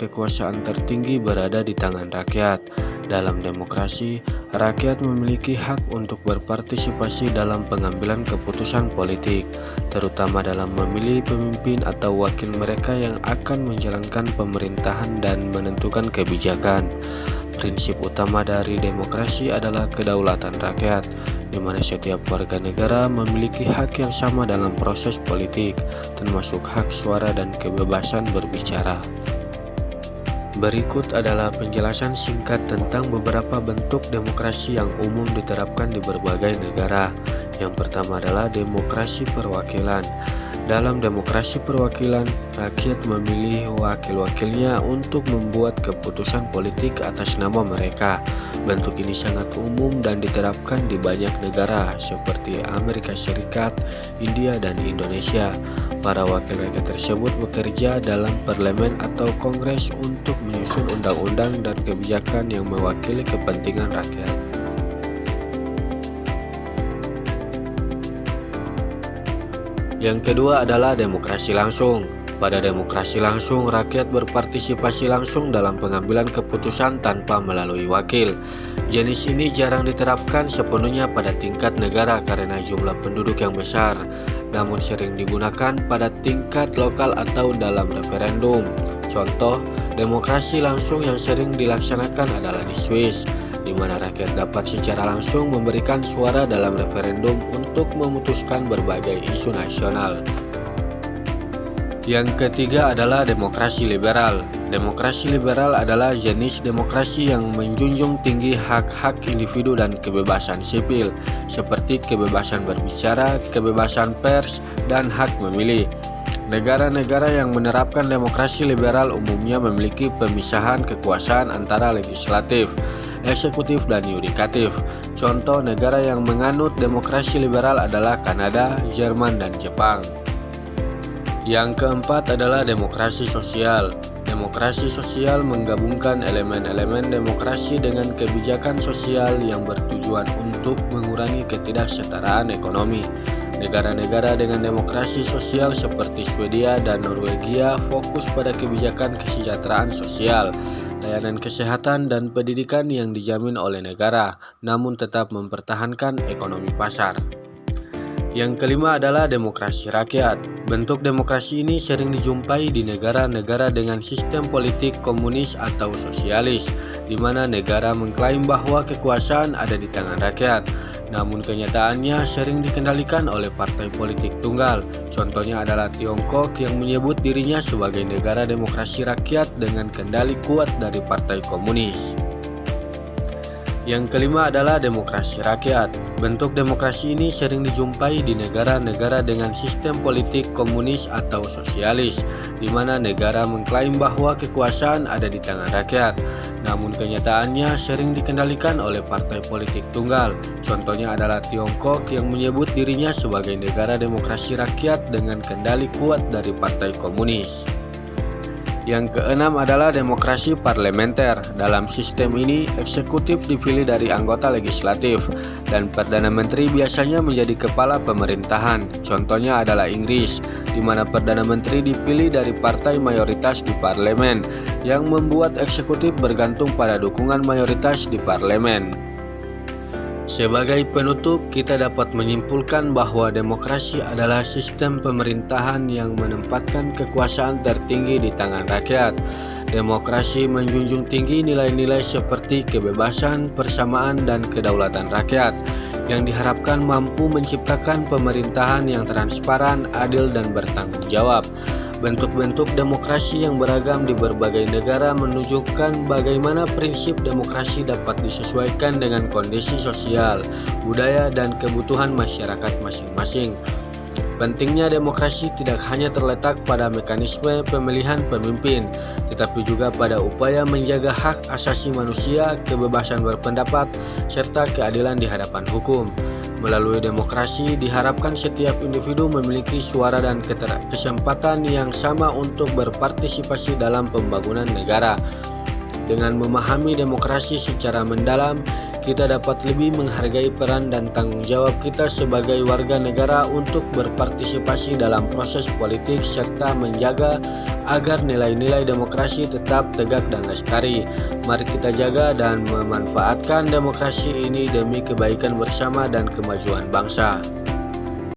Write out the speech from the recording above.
kekuasaan tertinggi berada di tangan rakyat. Dalam demokrasi, rakyat memiliki hak untuk berpartisipasi dalam pengambilan keputusan politik, terutama dalam memilih pemimpin atau wakil mereka yang akan menjalankan pemerintahan dan menentukan kebijakan. Prinsip utama dari demokrasi adalah kedaulatan rakyat, di mana setiap warga negara memiliki hak yang sama dalam proses politik, termasuk hak suara dan kebebasan berbicara. Berikut adalah penjelasan singkat tentang beberapa bentuk demokrasi yang umum diterapkan di berbagai negara. Yang pertama adalah demokrasi perwakilan. Dalam demokrasi perwakilan, rakyat memilih wakil-wakilnya untuk membuat keputusan politik atas nama mereka. Bentuk ini sangat umum dan diterapkan di banyak negara seperti Amerika Serikat, India, dan Indonesia. Para wakil rakyat tersebut bekerja dalam parlemen atau kongres untuk menyusun undang-undang dan kebijakan yang mewakili kepentingan rakyat. Yang kedua adalah demokrasi langsung. Pada demokrasi langsung, rakyat berpartisipasi langsung dalam pengambilan keputusan tanpa melalui wakil. Jenis ini jarang diterapkan sepenuhnya pada tingkat negara karena jumlah penduduk yang besar, namun sering digunakan pada tingkat lokal atau dalam referendum. Contoh, demokrasi langsung yang sering dilaksanakan adalah di Swiss, di mana rakyat dapat secara langsung memberikan suara dalam referendum untuk memutuskan berbagai isu nasional. Yang ketiga adalah demokrasi liberal. Demokrasi liberal adalah jenis demokrasi yang menjunjung tinggi hak-hak individu dan kebebasan sipil, seperti kebebasan berbicara, kebebasan pers, dan hak memilih. Negara-negara yang menerapkan demokrasi liberal umumnya memiliki pemisahan kekuasaan antara legislatif, eksekutif, dan yudikatif. Contoh negara yang menganut demokrasi liberal adalah Kanada, Jerman, dan Jepang. Yang keempat adalah demokrasi sosial. Demokrasi sosial menggabungkan elemen-elemen demokrasi dengan kebijakan sosial yang bertujuan untuk mengurangi ketidaksetaraan ekonomi. Negara-negara dengan demokrasi sosial seperti Swedia dan Norwegia fokus pada kebijakan kesejahteraan sosial, layanan kesehatan, dan pendidikan yang dijamin oleh negara, namun tetap mempertahankan ekonomi pasar. Yang kelima adalah demokrasi rakyat. Bentuk demokrasi ini sering dijumpai di negara-negara dengan sistem politik komunis atau sosialis, di mana negara mengklaim bahwa kekuasaan ada di tangan rakyat. Namun kenyataannya sering dikendalikan oleh partai politik tunggal. Contohnya adalah Tiongkok yang menyebut dirinya sebagai negara demokrasi rakyat dengan kendali kuat dari partai komunis. Yang kelima adalah demokrasi rakyat. Bentuk demokrasi ini sering dijumpai di negara-negara dengan sistem politik komunis atau sosialis, di mana negara mengklaim bahwa kekuasaan ada di tangan rakyat. Namun kenyataannya sering dikendalikan oleh partai politik tunggal. Contohnya adalah Tiongkok yang menyebut dirinya sebagai negara demokrasi rakyat dengan kendali kuat dari partai komunis. Yang keenam adalah demokrasi parlementer. Dalam sistem ini, eksekutif dipilih dari anggota legislatif, dan Perdana Menteri biasanya menjadi kepala pemerintahan. Contohnya adalah Inggris, di mana Perdana Menteri dipilih dari partai mayoritas di parlemen, yang membuat eksekutif bergantung pada dukungan mayoritas di parlemen. Sebagai penutup, kita dapat menyimpulkan bahwa demokrasi adalah sistem pemerintahan yang menempatkan kekuasaan tertinggi di tangan rakyat. Demokrasi menjunjung tinggi nilai-nilai seperti kebebasan, persamaan, dan kedaulatan rakyat, yang diharapkan mampu menciptakan pemerintahan yang transparan, adil, dan bertanggung jawab. Bentuk-bentuk demokrasi yang beragam di berbagai negara menunjukkan bagaimana prinsip demokrasi dapat disesuaikan dengan kondisi sosial, budaya, dan kebutuhan masyarakat masing-masing. Pentingnya demokrasi tidak hanya terletak pada mekanisme pemilihan pemimpin, tetapi juga pada upaya menjaga hak asasi manusia, kebebasan berpendapat, serta keadilan di hadapan hukum. Melalui demokrasi, diharapkan setiap individu memiliki suara dan kesempatan yang sama untuk berpartisipasi dalam pembangunan negara. Dengan memahami demokrasi secara mendalam, kita dapat lebih menghargai peran dan tanggung jawab kita sebagai warga negara untuk berpartisipasi dalam proses politik serta menjaga agar nilai-nilai demokrasi tetap tegak dan lestari. Mari kita jaga dan memanfaatkan demokrasi ini demi kebaikan bersama dan kemajuan bangsa.